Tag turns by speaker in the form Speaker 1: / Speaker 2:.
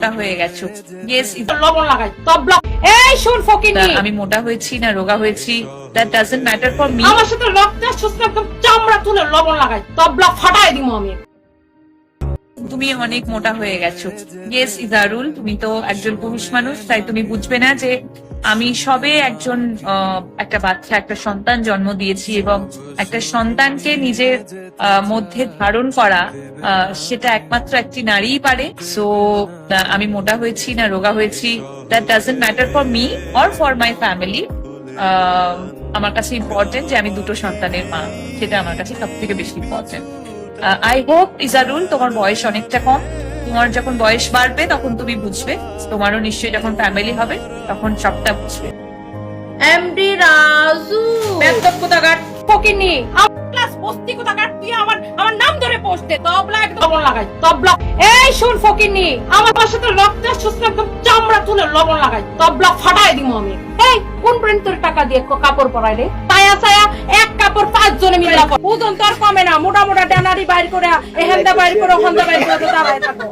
Speaker 1: মোটা হয়ে গেছো। ইয়েস,
Speaker 2: লবণ লাগাই তবলা। এই শুন ফকিনি,
Speaker 1: আমি মোটা হয়েছি না রোগা হয়েছি, that doesn't matter for me.
Speaker 2: আমার সাথে রক্ত সুস্থ একদম চামড়া তুলে লবণ লাগাই তবলা ফাটাই দিমু আমি।
Speaker 1: তুমি অনেক মোটা হয়ে গেছো। ইয়েস ইজারুল, তুমি তো একজন পুরুষ মানুষ, তাই তুমি বুঝবে না যে আমি সবে একজন একটা বাচ্চা, একটা সন্তান জন্ম দিয়েছি এবং একটা সন্তানকে নিজের মধ্যে ধারণ করা সেটা একমাত্র একটি নারীই পারে। সো আমি মোটা হয়েছি না রোগা হয়েছি, that doesn't matter for me or for my family. আমার কাছে ইম্পর্টেন্ট যে আমি দুটো সন্তানের মা, সেটা আমার কাছে সব থেকে বেশি ইম্পর্টেন্ট। আই হোপ ইজারুল, তোমার বয়স অনেকটা কম, তোমার যখন বয়স বাড়বে তখন তুমি বুঝবে, তোমারও নিশ্চয়ই যখন ফ্যামিলি হবে তখন সবটা বুঝবে।
Speaker 2: এমডি রাজু বেদব কোথাকার ফকিনি, ক্লাস বস্তি কোথাকার, তুই আমার নাম ধরে পোস্টে তবলা একদম লবণ লাগাই তবলা। এই শুন ফকিনি, আমার সাথে রক্ত সুস্থ একদম চামড়া তুলে লবণ লাগাই তবলা ফাটাই দিমু আমি। এই কোন ব্র্যান্ড তোর টাকা দিয়ে কাপড় পরাই রে? ছায়া ছায়া এক কাপড় 5 জনে মিলে ওজন তোর কমে না, মোটা মোটা ডানারি বাইর করে এহেন্দা বাইর করে ওখানটা বাইর করে দাঁড়ায় থাকো।